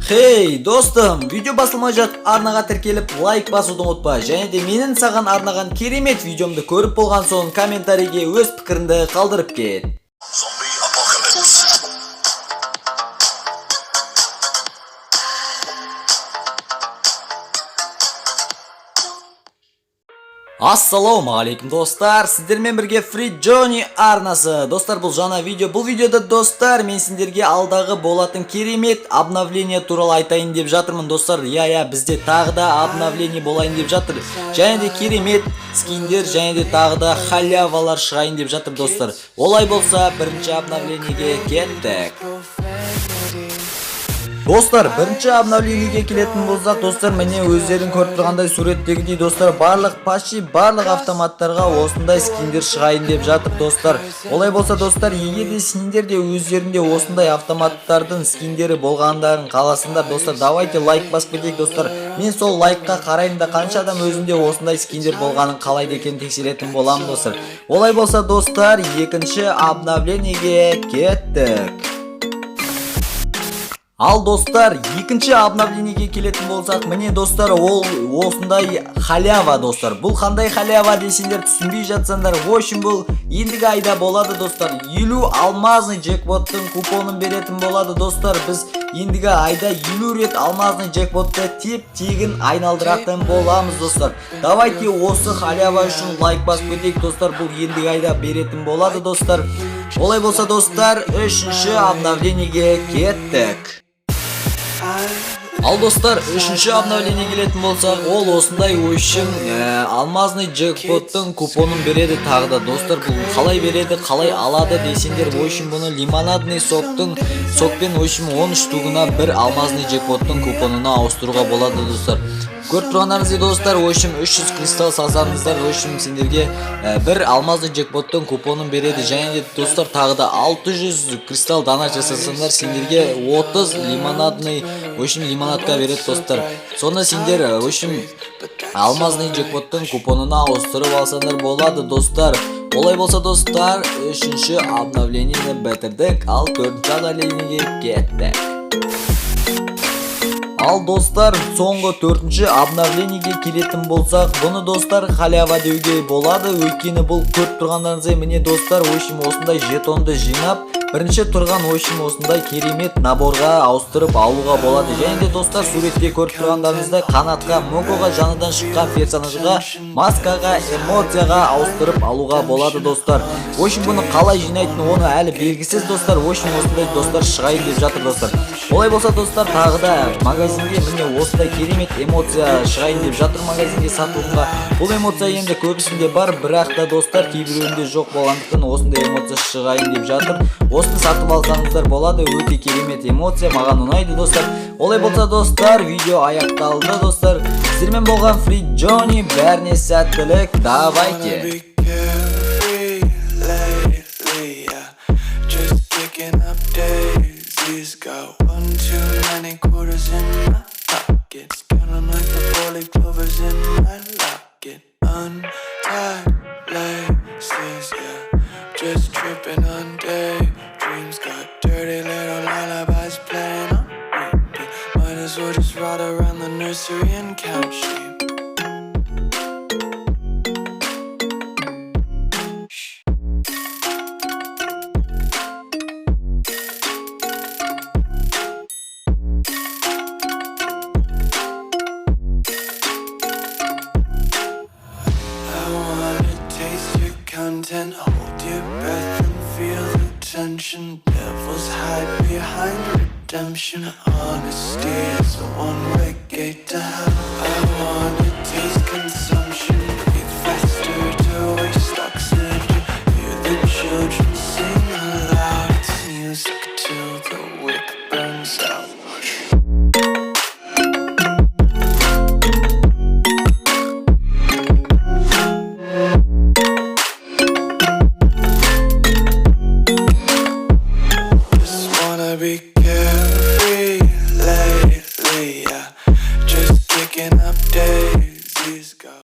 Hey достым, видео басылмай жатып арнаға тіркеліп лайк басуды ұмытпа. Және де менің саған арнаған керемет видеомды көріп болған соң комментарийге өз пікіріңді қалдырып кет. Ассалаумағалейкум достар, сіздермен бірге Free Johnny арнасы. Достар, бұл жаңа видео. Бұл видеода достар, мен сендерге алдағы болатын керемет обновление туралы айтайын деп жатырмын достар. Бізде тағы да обновление болайын деп жатыр. Және де керемет скиндер, және де тағы да халявалар шығайын деп жатыр достар. Олай болса, бірінші обновлениеге кеттік. Достар, бірінші обновлениеге келетін болсақ, достар, міне өздерің көріп тұрғандай суреттегідей достар, почти барлық автоматтарға осындай скиндер шығайын деп жатыр достар. Олай болса достар, егер де сендерде өздерінде осындай автоматтардың скиндері болғандарын қаласыңдар достар, давайте лайк басып кетейік достар. Мен сол лайкқа қараймын да қанша адам өзінде осындай скиндер болғанын қалайды екенін тексеретін боламын достар. Олай болса достар, екінші обновлениеге кеттік. Ал достар, екінші обновлениеге келетін болсақ, міне достар, ол осындай халява достар. Бұл қандай халява десеңдер түсінбей жатсаңдар, в общем бұл ендігі айда болады достар. 50 алмазный джекпоттың купонын беретін болады достар. Біз ендігі айда 50 рет алмазный джекпотты теп-тегін айналдыратын боламыз достар. Давайте осы халява үшін лайк басып кетейік достар. Бұл ендігі айда беретін болады достар. Олай болса достар, үшінші обновлениеге кеттік. Ал достар, үшінші обновление келетін болсақ, ол осындай ойшым алмазный джекпоттың купонын береді тағы да достар. Бұл қалай береді, қалай алады десеңдер, ойшым бұны лимонадный сокпен ойшым 10 штугына бір алмазный джекпоттың купонына ауыстыруға болады достар. Көріп тұрғандарыңыздай достар, ойшым 300 кристалл салсаңыздар, ойшым сендерге бір алмазный джекпоттың купонын береді. Және де достар, тағы да 600 кристалл дана жасасаңдар, сендерге 30 лимонадный ойшым лимонадқа береді достар. Сонда сендер ойшым алмазный джекпоттың купонына ауыстырып алсаңдар болады достар. Олай болса достар, үшінші обновлениені бітірдік, ал төртінші обновлениеге кеттік. Ал достар, соңғы төртінші обновлениеге келетін болсақ, бұны достар халява деуге болады. Өйткені бұл көріп тұрғандарыңыздай, міне достар, ойшым осындай жетонды жинап, бірінші тұрған ойшым осындай керемет наборға ауыстырып алуға болады. Және де достар, суретте көріп тұрғандарыңыздай, қанатқа, мокоға, жаныдан шыққан персонажға, маскаға, эмоцияға ауыстырып алуға болады достар. Ойшым бұны қалай жинайтын, оны әлі белгісіз достар. Ойшым осындай достар шығайын деп жатыр достар. Олай болса достар, тағы да магазинге міне осындай керемет эмоция шығайын деп жатыр магазинге сатылымға. Бұл эмоция енді көбісінде бар, бірақ та достар кейбіреуінде жоқ болғандықтан осындай эмоция шығайын деп жатыр. Осыны сатып алсаңыздар болады, өте керемет эмоция, маған ұнайды достар. Олай болса достар, видео аяқталды достар. Сіздермен болған Free Johnny, бәріне сәттілік, давайте. Got 1 too many quarters in my pockets, counting like the 4-leaf clovers in my locket. Untied laces, yeah, just tripping on daydreams. Got dirty little lullabies playing on repeat. Might as well just ride around the nursery and count sheep. Hold your breath and feel the tension. Devils hide behind redemption. Honesty is a one-way gate to hell. I wanna taste consumption. Breathe faster to waste oxygen. Hear the children sing aloud. It's music till the